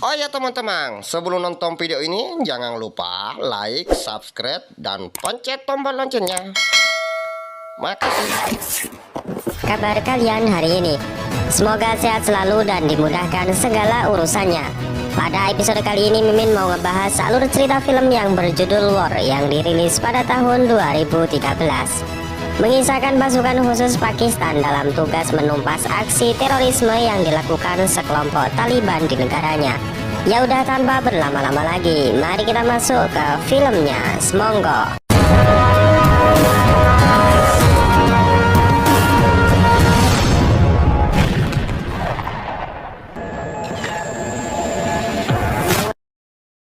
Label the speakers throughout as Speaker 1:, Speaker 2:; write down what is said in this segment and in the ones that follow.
Speaker 1: Oh ya teman-teman, sebelum nonton video ini jangan lupa like, subscribe, dan pencet tombol loncengnya. Makasih.
Speaker 2: Kabar kalian hari ini? Semoga sehat selalu dan dimudahkan segala urusannya. Pada episode kali ini Mimin mau ngebahas alur cerita film yang berjudul War yang dirilis pada tahun 2013. Mengisahkan pasukan khusus Pakistan dalam tugas menumpas aksi terorisme yang dilakukan sekelompok Taliban di negaranya. Ya udah, tanpa berlama-lama lagi, mari kita masuk ke filmnya. Semonggo.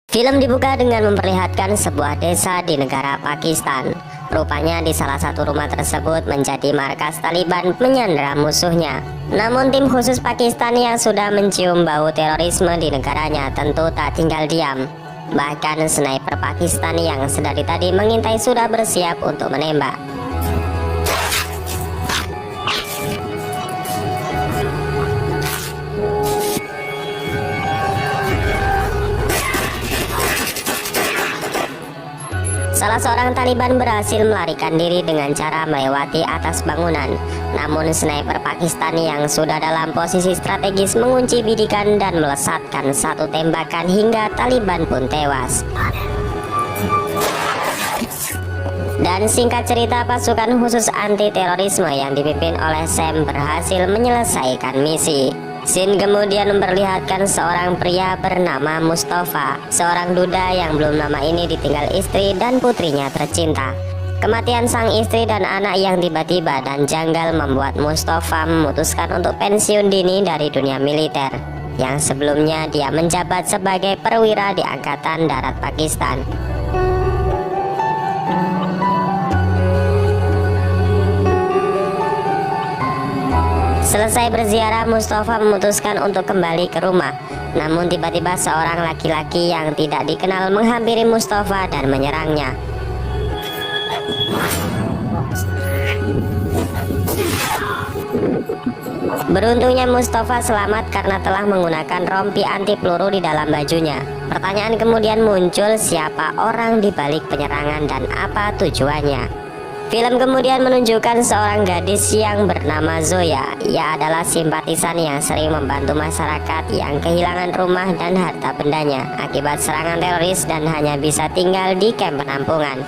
Speaker 2: Film dibuka dengan memperlihatkan sebuah desa di negara Pakistan. Rupanya di salah satu rumah tersebut menjadi markas Taliban menyandera musuhnya. Namun tim khusus Pakistan yang sudah mencium bau terorisme di negaranya tentu tak tinggal diam. Bahkan sniper Pakistan yang sedari tadi mengintai sudah bersiap untuk menembak. Salah seorang Taliban berhasil melarikan diri dengan cara melewati atas bangunan. Namun sniper Pakistan yang sudah dalam posisi strategis mengunci bidikan dan melesatkan satu tembakan hingga Taliban pun tewas. Dan singkat cerita, pasukan khusus anti terorisme yang dipimpin oleh Sam berhasil menyelesaikan misi. Scene kemudian memperlihatkan seorang pria bernama Mustafa, seorang duda yang belum lama ini ditinggal istri dan putrinya tercinta. Kematian sang istri dan anak yang tiba-tiba dan janggal membuat Mustafa memutuskan untuk pensiun dini dari dunia militer, yang sebelumnya dia menjabat sebagai perwira di Angkatan Darat Pakistan. Selesai berziarah, Mustafa memutuskan untuk kembali ke rumah. Namun tiba-tiba seorang laki-laki yang tidak dikenal menghampiri Mustafa dan menyerangnya. Beruntungnya Mustafa selamat karena telah menggunakan rompi anti peluru di dalam bajunya. Pertanyaan kemudian muncul, siapa orang di balik penyerangan dan apa tujuannya? Film kemudian menunjukkan seorang gadis yang bernama Zoya. Ia adalah simpatisan yang sering membantu masyarakat yang kehilangan rumah dan harta bendanya akibat serangan teroris dan hanya bisa tinggal di kamp penampungan.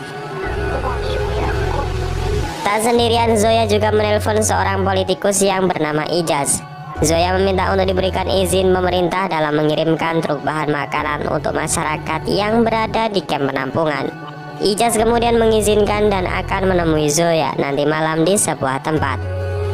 Speaker 2: Tak sendirian, Zoya juga menelpon seorang politikus yang bernama Ijaz. Zoya meminta untuk diberikan izin pemerintah dalam mengirimkan truk bahan makanan untuk masyarakat yang berada di kamp penampungan. Ijaz kemudian mengizinkan dan akan menemui Zoya nanti malam di sebuah tempat.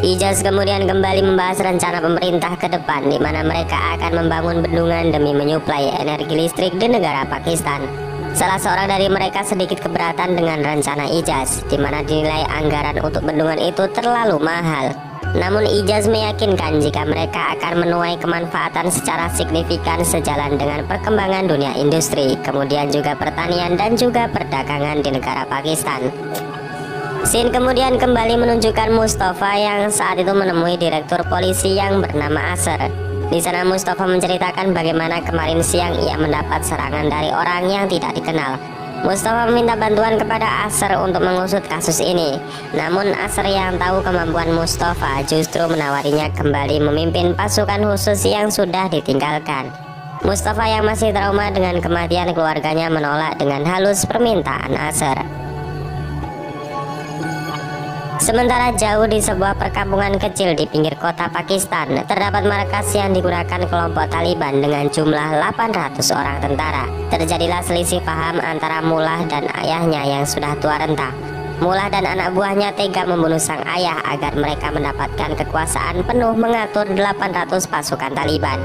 Speaker 2: Ijaz kemudian kembali membahas rencana pemerintah ke depan, di mana mereka akan membangun bendungan demi menyuplai energi listrik di negara Pakistan. Salah seorang dari mereka sedikit keberatan dengan rencana Ijaz, di mana dinilai anggaran untuk bendungan itu terlalu mahal. Namun Ijaz meyakinkan jika mereka akan menuai kemanfaatan secara signifikan sejalan dengan perkembangan dunia industri, kemudian juga pertanian dan juga perdagangan di negara Pakistan. Scene kemudian kembali menunjukkan Mustafa yang saat itu menemui direktur polisi yang bernama Asher. Di sana Mustafa menceritakan bagaimana kemarin siang ia mendapat serangan dari orang yang tidak dikenal. Mustafa meminta bantuan kepada Asher untuk mengusut kasus ini. Namun Asher yang tahu kemampuan Mustafa justru menawarinya kembali memimpin pasukan khusus yang sudah ditinggalkan. Mustafa yang masih trauma dengan kematian keluarganya menolak dengan halus permintaan Asher. Sementara jauh di sebuah perkampungan kecil di pinggir kota Pakistan, terdapat markas yang digunakan kelompok Taliban dengan jumlah 800 orang tentara. Terjadilah selisih paham antara Mullah dan ayahnya yang sudah tua renta. Mullah dan anak buahnya tega membunuh sang ayah agar mereka mendapatkan kekuasaan penuh mengatur 800 pasukan Taliban.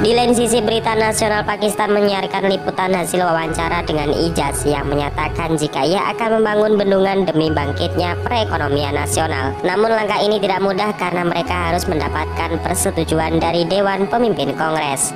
Speaker 2: Di lain sisi, berita nasional Pakistan menyiarkan liputan hasil wawancara dengan Ijaz yang menyatakan jika ia akan membangun bendungan demi bangkitnya perekonomian nasional. Namun langkah ini tidak mudah karena mereka harus mendapatkan persetujuan dari Dewan Pemimpin Kongres.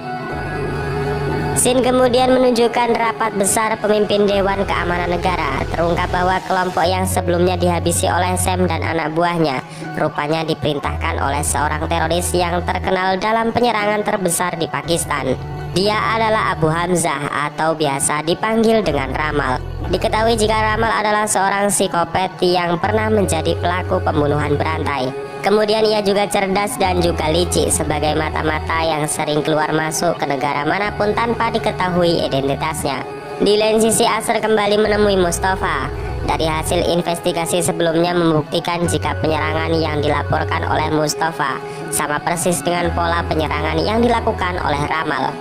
Speaker 2: Scene kemudian menunjukkan rapat besar pemimpin Dewan Keamanan Negara. Terungkap bahwa kelompok yang sebelumnya dihabisi oleh Sam dan anak buahnya rupanya diperintahkan oleh seorang teroris yang terkenal dalam penyerangan terbesar di Pakistan. Dia adalah Abu Hamzah atau biasa dipanggil dengan Ramal. Diketahui jika Ramal adalah seorang psikopat yang pernah menjadi pelaku pembunuhan berantai. Kemudian ia juga cerdas dan juga licik sebagai mata-mata yang sering keluar masuk ke negara manapun tanpa diketahui identitasnya. Di lain sisi, Asr kembali menemui Mustafa. Dari hasil investigasi sebelumnya membuktikan jika penyerangan yang dilaporkan oleh Mustafa sama persis dengan pola penyerangan yang dilakukan oleh Ramal.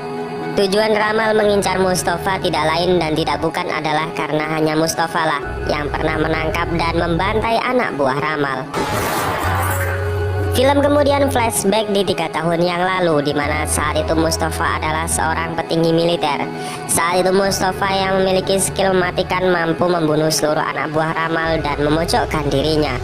Speaker 2: Tujuan Ramal mengincar Mustafa tidak lain dan tidak bukan adalah karena hanya Mustafa lah yang pernah menangkap dan membantai anak buah Ramal. Film kemudian flashback di 3 tahun yang lalu, di mana saat itu Mustafa adalah seorang petinggi militer. Saat itu Mustafa yang memiliki skill mematikan mampu membunuh seluruh anak buah Ramal dan memojokkan dirinya.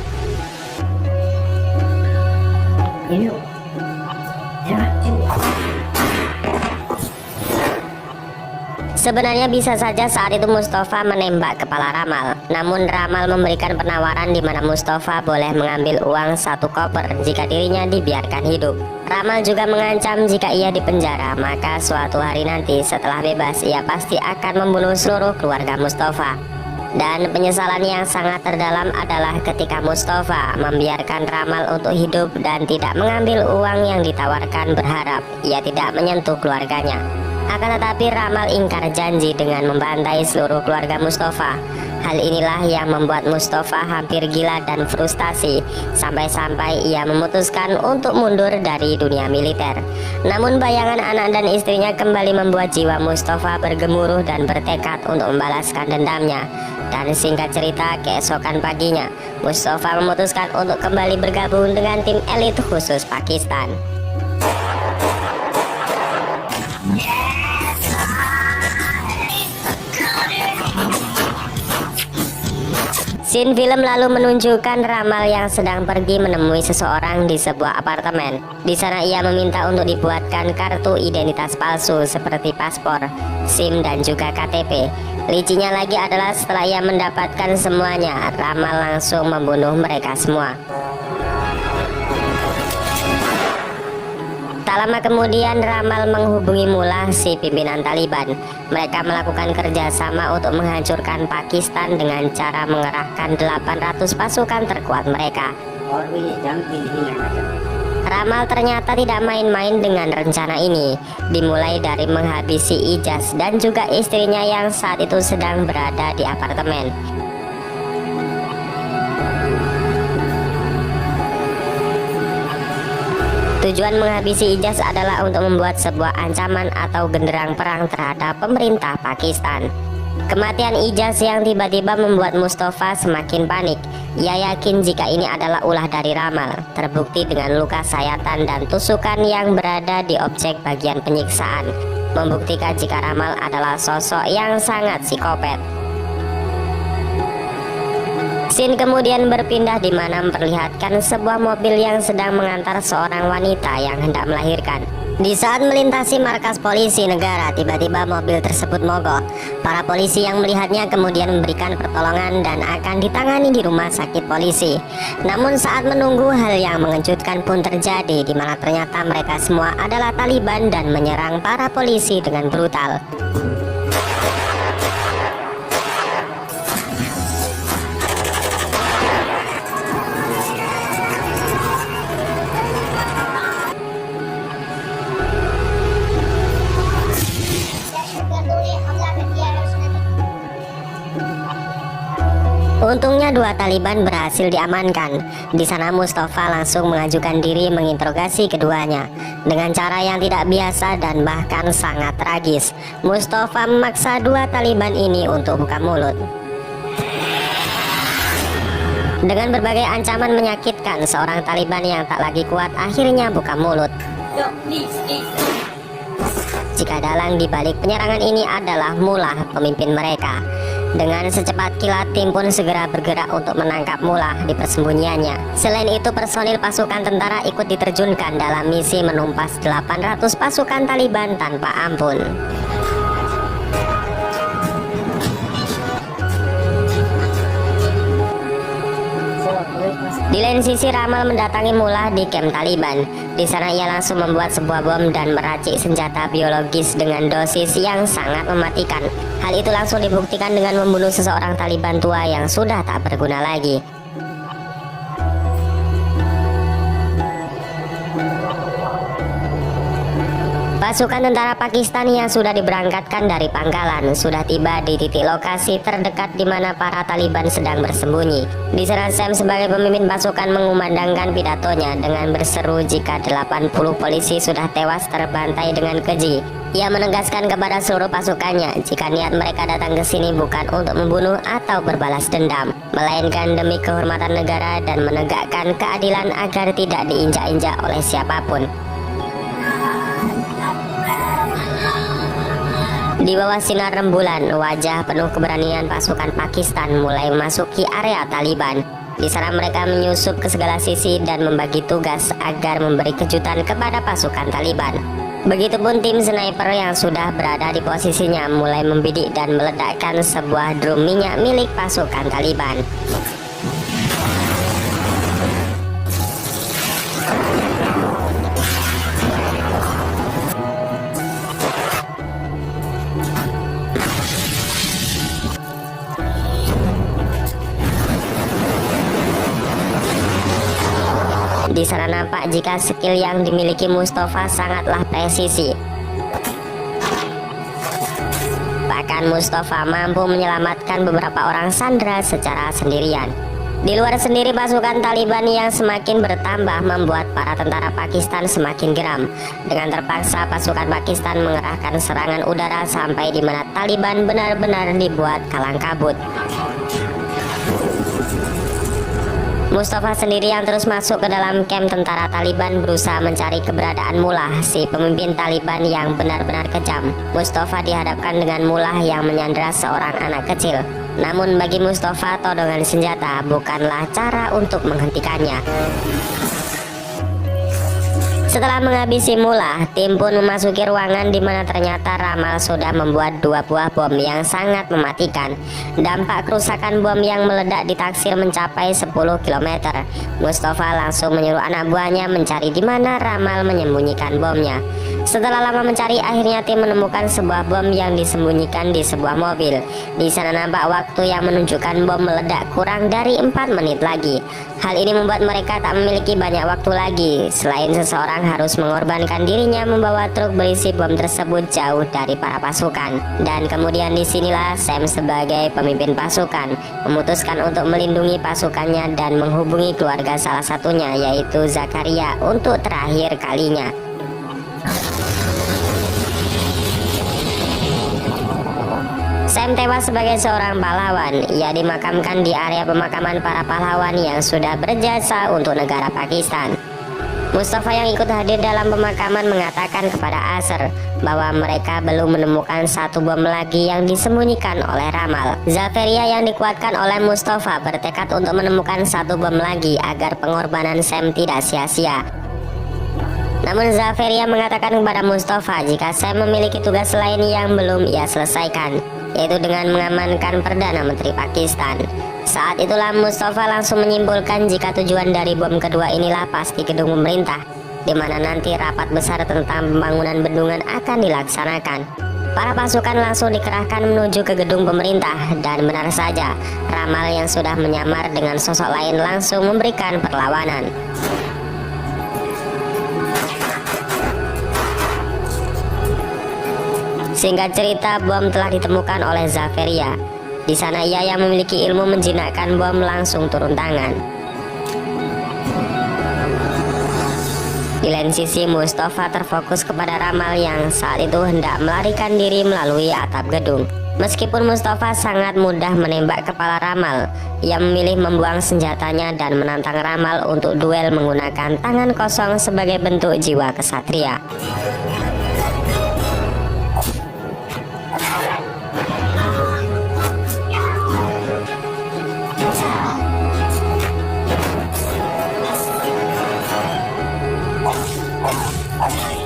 Speaker 2: Sebenarnya bisa saja saat itu Mustafa menembak kepala Ramal. Namun Ramal memberikan penawaran di mana Mustafa boleh mengambil uang 1 koper jika dirinya dibiarkan hidup. Ramal juga mengancam jika ia dipenjara, maka suatu hari nanti setelah bebas ia pasti akan membunuh seluruh keluarga Mustafa. Dan penyesalan yang sangat terdalam adalah ketika Mustafa membiarkan Ramal untuk hidup dan tidak mengambil uang yang ditawarkan, berharap ia tidak menyentuh keluarganya. Akan tetapi Ramal ingkar janji dengan membantai seluruh keluarga Mustafa. Hal inilah yang membuat Mustafa hampir gila dan frustasi, sampai-sampai ia memutuskan untuk mundur dari dunia militer. Namun bayangan anak dan istrinya kembali membuat jiwa Mustafa bergemuruh dan bertekad untuk membalaskan dendamnya. Dan singkat cerita, keesokan paginya Mustafa memutuskan untuk kembali bergabung dengan tim elit khusus Pakistan. Scene film lalu menunjukkan Ramal yang sedang pergi menemui seseorang di sebuah apartemen. Di sana ia meminta untuk dibuatkan kartu identitas palsu seperti paspor, SIM dan juga KTP. Licinya lagi adalah setelah ia mendapatkan semuanya, Ramal langsung membunuh mereka semua. Tak lama kemudian Ramal menghubungi Mullah, si pimpinan Taliban. Mereka melakukan kerjasama untuk menghancurkan Pakistan dengan cara mengerahkan 800 pasukan terkuat mereka. Ramal ternyata tidak main-main dengan rencana ini. Dimulai dari menghabisi Ijaz dan juga istrinya yang saat itu sedang berada di apartemen. Tujuan menghabisi Ijaz adalah untuk membuat sebuah ancaman atau genderang perang terhadap pemerintah Pakistan. Kematian Ijaz yang tiba-tiba membuat Mustafa semakin panik. Ia yakin jika ini adalah ulah dari Ramal, terbukti dengan luka sayatan dan tusukan yang berada di objek bagian penyiksaan, membuktikan jika Ramal adalah sosok yang sangat psikopat. Scene kemudian berpindah di mana memperlihatkan sebuah mobil yang sedang mengantar seorang wanita yang hendak melahirkan. Di saat melintasi markas polisi negara, tiba-tiba mobil tersebut mogok. Para polisi yang melihatnya kemudian memberikan pertolongan dan akan ditangani di rumah sakit polisi. Namun saat menunggu, hal yang mengejutkan pun terjadi, di mana ternyata mereka semua adalah Taliban dan menyerang para polisi dengan brutal. Untungnya 2 Taliban berhasil diamankan. Di sana Mustafa langsung mengajukan diri menginterogasi keduanya. Dengan cara yang tidak biasa dan bahkan sangat tragis, Mustafa memaksa 2 Taliban ini untuk buka mulut. Dengan berbagai ancaman menyakitkan, seorang Taliban yang tak lagi kuat akhirnya buka mulut. Jika dalang dibalik penyerangan ini adalah Mullah, pemimpin mereka. Dengan secepat kilat, tim pun segera bergerak untuk menangkap Mullah di persembunyiannya. Selain itu, personil pasukan tentara ikut diterjunkan dalam misi menumpas 800 pasukan Taliban tanpa ampun. Di lain sisi, Ramal mendatangi Mullah di kamp Taliban. Di sana ia langsung membuat sebuah bom dan meracik senjata biologis dengan dosis yang sangat mematikan. Hal itu langsung dibuktikan dengan membunuh seseorang Taliban tua yang sudah tak berguna lagi. Pasukan tentara Pakistan yang sudah diberangkatkan dari pangkalan sudah tiba di titik lokasi terdekat di mana para Taliban sedang bersembunyi. Di sana Sam sebagai pemimpin pasukan mengumandangkan pidatonya dengan berseru jika 80 polisi sudah tewas terbantai dengan keji. Ia menegaskan kepada seluruh pasukannya jika niat mereka datang ke sini bukan untuk membunuh atau berbalas dendam, melainkan demi kehormatan negara dan menegakkan keadilan agar tidak diinjak-injak oleh siapapun. Di bawah sinar rembulan, wajah penuh keberanian pasukan Pakistan mulai memasuki area Taliban. Di sana mereka menyusup ke segala sisi dan membagi tugas agar memberi kejutan kepada pasukan Taliban. Begitupun tim sniper yang sudah berada di posisinya mulai membidik dan meledakkan sebuah drum minyak milik pasukan Taliban. Di sana nampak jika skill yang dimiliki Mustafa sangatlah presisi. Bahkan Mustafa mampu menyelamatkan beberapa orang sandera secara sendirian. Di luar sendiri, pasukan Taliban yang semakin bertambah membuat para tentara Pakistan semakin geram. Dengan terpaksa pasukan Pakistan mengerahkan serangan udara sampai di mana Taliban benar-benar dibuat kalang kabut. Mustafa sendiri yang terus masuk ke dalam kamp tentara Taliban berusaha mencari keberadaan Mullah, si pemimpin Taliban yang benar-benar kejam. Mustafa dihadapkan dengan Mullah yang menyandera seorang anak kecil. Namun bagi Mustafa, todongan senjata bukanlah cara untuk menghentikannya. Setelah menghabisi Mullah, tim pun memasuki ruangan di mana ternyata Ramal sudah membuat 2 buah bom yang sangat mematikan. Dampak kerusakan bom yang meledak ditaksir mencapai 10 km. Mustafa langsung menyuruh anak buahnya mencari di mana Ramal menyembunyikan bomnya. Setelah lama mencari, akhirnya tim menemukan sebuah bom yang disembunyikan di sebuah mobil. Di sana nampak waktu yang menunjukkan bom meledak kurang dari 4 menit lagi. Hal ini membuat mereka tak memiliki banyak waktu lagi. Selain seseorang harus mengorbankan dirinya membawa truk berisi bom tersebut jauh dari para pasukan. Dan kemudian disinilah Sam sebagai pemimpin pasukan memutuskan untuk melindungi pasukannya dan menghubungi keluarga salah satunya, yaitu Zakaria, untuk terakhir kalinya. Sam tewas sebagai seorang pahlawan. Ia dimakamkan di area pemakaman para pahlawan yang sudah berjasa untuk negara Pakistan. Mustafa yang ikut hadir dalam pemakaman mengatakan kepada Asr bahwa mereka belum menemukan satu bom lagi yang disembunyikan oleh Ramal. Zaferia yang dikuatkan oleh Mustafa bertekad untuk menemukan satu bom lagi agar pengorbanan Sam tidak sia-sia. Namun Zaferia mengatakan kepada Mustafa jika Sam memiliki tugas lain yang belum ia selesaikan, yaitu dengan mengamankan Perdana Menteri Pakistan. Saat itulah Mustafa langsung menyimpulkan jika tujuan dari bom kedua inilah pasti gedung pemerintah, di mana nanti rapat besar tentang pembangunan bendungan akan dilaksanakan. Para pasukan langsung dikerahkan menuju ke gedung pemerintah, dan benar saja, Ramal yang sudah menyamar dengan sosok lain langsung memberikan perlawanan. Singkat cerita, bom telah ditemukan oleh Zaferia. Di sana ia yang memiliki ilmu menjinakkan bom langsung turun tangan. Di lain sisi, Mustafa terfokus kepada Ramal yang saat itu hendak melarikan diri melalui atap gedung. Meskipun Mustafa sangat mudah menembak kepala Ramal, ia memilih membuang senjatanya dan menantang Ramal untuk duel menggunakan tangan kosong sebagai bentuk jiwa kesatria.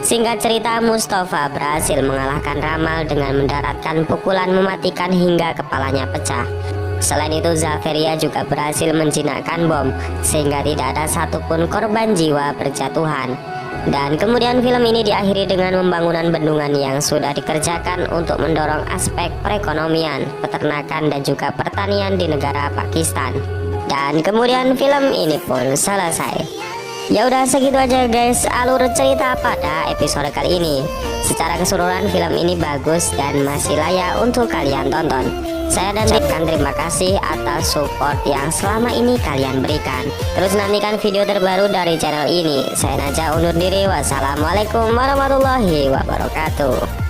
Speaker 2: Singkat cerita, Mustafa berhasil mengalahkan Ramal dengan mendaratkan pukulan mematikan hingga kepalanya pecah. Selain itu, Zaveria juga berhasil menjinakkan bom sehingga tidak ada satupun korban jiwa berjatuhan. Dan kemudian film ini diakhiri dengan pembangunan bendungan yang sudah dikerjakan untuk mendorong aspek perekonomian, peternakan dan juga pertanian di negara Pakistan. Dan kemudian film ini pun selesai. Ya udah segitu aja guys alur cerita pada episode kali ini. Secara keseluruhan film ini bagus dan masih layak untuk kalian tonton. Saya dan ucapkan terima kasih atas support yang selama ini kalian berikan. Terus nantikan video terbaru dari channel ini. Saya Naja undur diri. Wassalamualaikum warahmatullahi wabarakatuh.